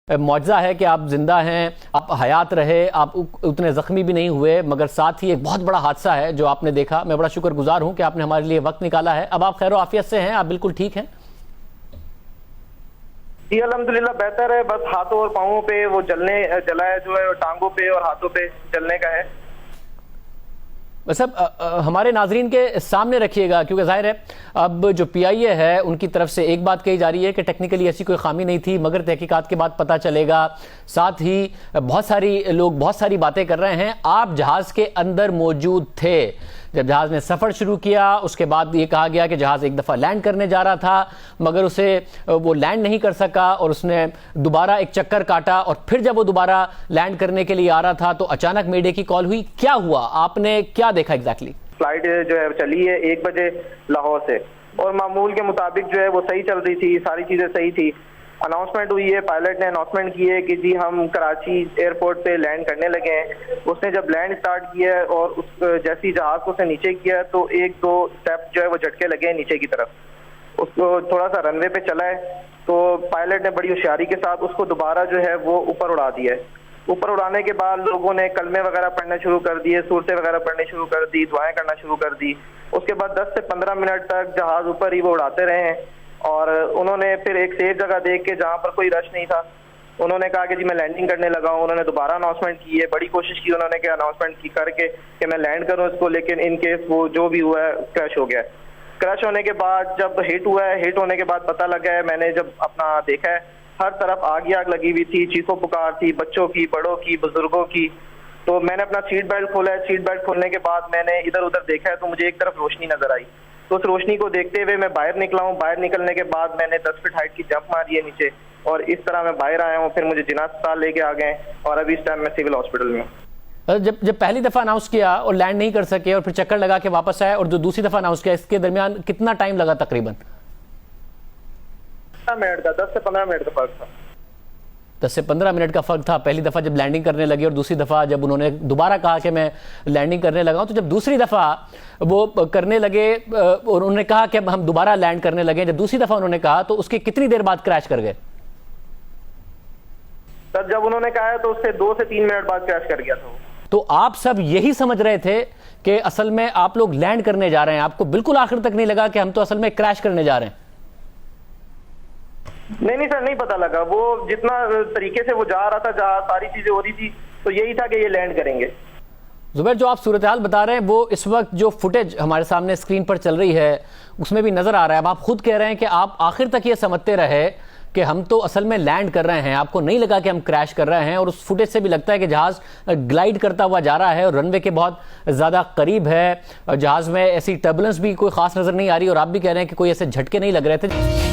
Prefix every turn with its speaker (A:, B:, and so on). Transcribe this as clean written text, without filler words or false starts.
A: मौजज़ा है कि आप जिंदा हैं, आप हयात रहे, आप उतने ज़ख्मी भी नहीं हुए, मगर साथ ही एक बहुत बड़ा हादसा है जो आपने देखा। मैं बड़ा शुक्रगुजार हूं कि आपने हमारे लिए वक्त निकाला है। अब आप खैर आफियत से हैं, आप बिल्कुल ठीक हैं?
B: जी अल्हम्दुलिल्लाह बेहतर है। बस हाथों और पाँवों पे वो जला है जो है, टांगों पे और हाथों पे जलने का है।
A: बस अब हमारे नाजरीन के सामने रखिएगा, क्योंकि जाहिर है अब जो PIA है उनकी तरफ से एक बात कही जा रही है कि टेक्निकली ऐसी कोई खामी नहीं थी, मगर तहकीकात के बाद पता चलेगा। साथ ही बहुत सारी लोग बहुत सारी बातें कर रहे हैं। आप जहाज़ के अंदर मौजूद थे जब जहाज़ ने सफ़र शुरू किया। उसके बाद ये कहा गया कि जहाज़ एक दफ़ा लैंड करने जा रहा था, मगर उसे वो लैंड नहीं कर सका और उसने दोबारा एक चक्कर काटा, और फिर जब वो दोबारा लैंड करने के लिए आ रहा था तो अचानक मीडिया की कॉल हुई। क्या हुआ, आपने क्या देखा एग्जैक्टली?
B: फ्लाइट जो है चली है 1 बजे लाहौर से, और मामूल के मुताबिक जो है वो सही चल रही थी, सारी चीज़ें सही थी। अनाउंसमेंट हुई है, पायलट ने अनाउंसमेंट की है कि जी हम कराची एयरपोर्ट पे लैंड करने लगे हैं। उसने जब लैंड स्टार्ट किया और उस जैसी जहाज को उसने नीचे किया तो 1-2 स्टेप जो है वो झटके लगे हैं नीचे की तरफ। उसको थोड़ा सा रनवे पे चला है तो पायलट ने बड़ी होशियारी के साथ उसको दोबारा जो है वो ऊपर उड़ा दिया है। ऊपर उड़ाने के बाद लोगों ने कलमे वगैरह पढ़ने शुरू कर दिए, सूरतें वगैरह पढ़नी शुरू कर दी, दुआएं करना शुरू कर दी। उसके बाद 10 से 15 मिनट तक जहाज ऊपर ही वो उड़ाते रहे हैं, और उन्होंने फिर एक सेफ जगह देख के जहाँ पर कोई रश नहीं था, उन्होंने कहा कि जी मैं लैंडिंग करने लगा हूँ। उन्होंने दोबारा अनाउंसमेंट की है, बड़ी कोशिश की उन्होंने कि अनाउंसमेंट की करके कि मैं लैंड करूँ इसको, लेकिन इन केस वो जो भी हुआ है क्रैश हो गया। क्रैश होने के बाद जब हिट हुआ है, हिट होने के बाद पता लगा है, मैंने जब अपना देखा है हर तरफ आग ही आग लगी हुई थी, चीखों पुकार थी, बच्चों की, बड़ों की, बुजुर्गों की। तो मैंने अपना सीट बेल्ट खोला है, सीट बेल्ट खोलने के बाद मैंने इधर उधर देखा है तो मुझे एक तरफ रोशनी नजर आई। तो उस रोशनी को देखते हुए मैं बाहर निकला हूँ। बाहर निकलने के बाद मैंने 10 फीट हाइट की जंप मारी है नीचे, और इस तरह मैं बाहर आया हूँ। फिर मुझे जिना अस्पताल लेके आ गए और अभी इस टाइम मैं सिविल हॉस्पिटल में हूँ।
A: जब पहली दफा अनाउंस किया और लैंड नहीं कर सके और फिर चक्कर लगा के वापस आए, और जो दूसरी दफा अनाउंस किया, इसके दरमियान कितना टाइम लगा? तकरीबन
B: 10 से 15 मिनट का फर्क था।
A: 10 से 15 मिनट का फर्क था पहली दफा जब लैंडिंग करने लगे, और दूसरी दफा जब उन्होंने दोबारा कहा कि मैं लैंडिंग करने लगा हूं। तो जब दूसरी दफा वो करने लगे और उन्होंने कहा कि हम दोबारा लैंड करने लगे, जब दूसरी दफा उन्होंने कहा तो उसके कितनी देर बाद क्रैश कर गए?
B: सर जब उन्होंने कहा तो उससे 2 से 3 मिनट बाद क्रैश कर गया था।
A: तो आप सब यही समझ रहे थे कि असल में आप लोग लैंड करने जा रहे हैं? आपको बिल्कुल आखिर तक नहीं लगा कि हम तो असल में क्रैश करने जा रहे हैं?
B: नहीं सर, नहीं पता लगा। वो जितना तरीके से वो जा रहा था, जहाँ सारी चीजें हो रही थी, तो यही था कि ये लैंड करेंगे।
A: जुबैर, जो आप सूरत हाल बता रहे हैं वो इस वक्त जो फुटेज हमारे सामने स्क्रीन पर चल रही है उसमें भी नजर आ रहा है। अब आप खुद कह रहे हैं कि आप आखिर तक ये समझते रहे कि हम तो असल में लैंड कर रहे हैं, आपको नहीं लगा कि हम क्रैश कर रहे हैं। और उस फुटेज से भी लगता है कि जहाज ग्लाइड करता हुआ जा रहा है और रनवे के बहुत ज़्यादा करीब है। जहाज में ऐसी टर्बुलेंस भी कोई खास नज़र नहीं आ रही, और आप भी कह रहे हैं कि कोई ऐसे झटके नहीं लग रहे थे।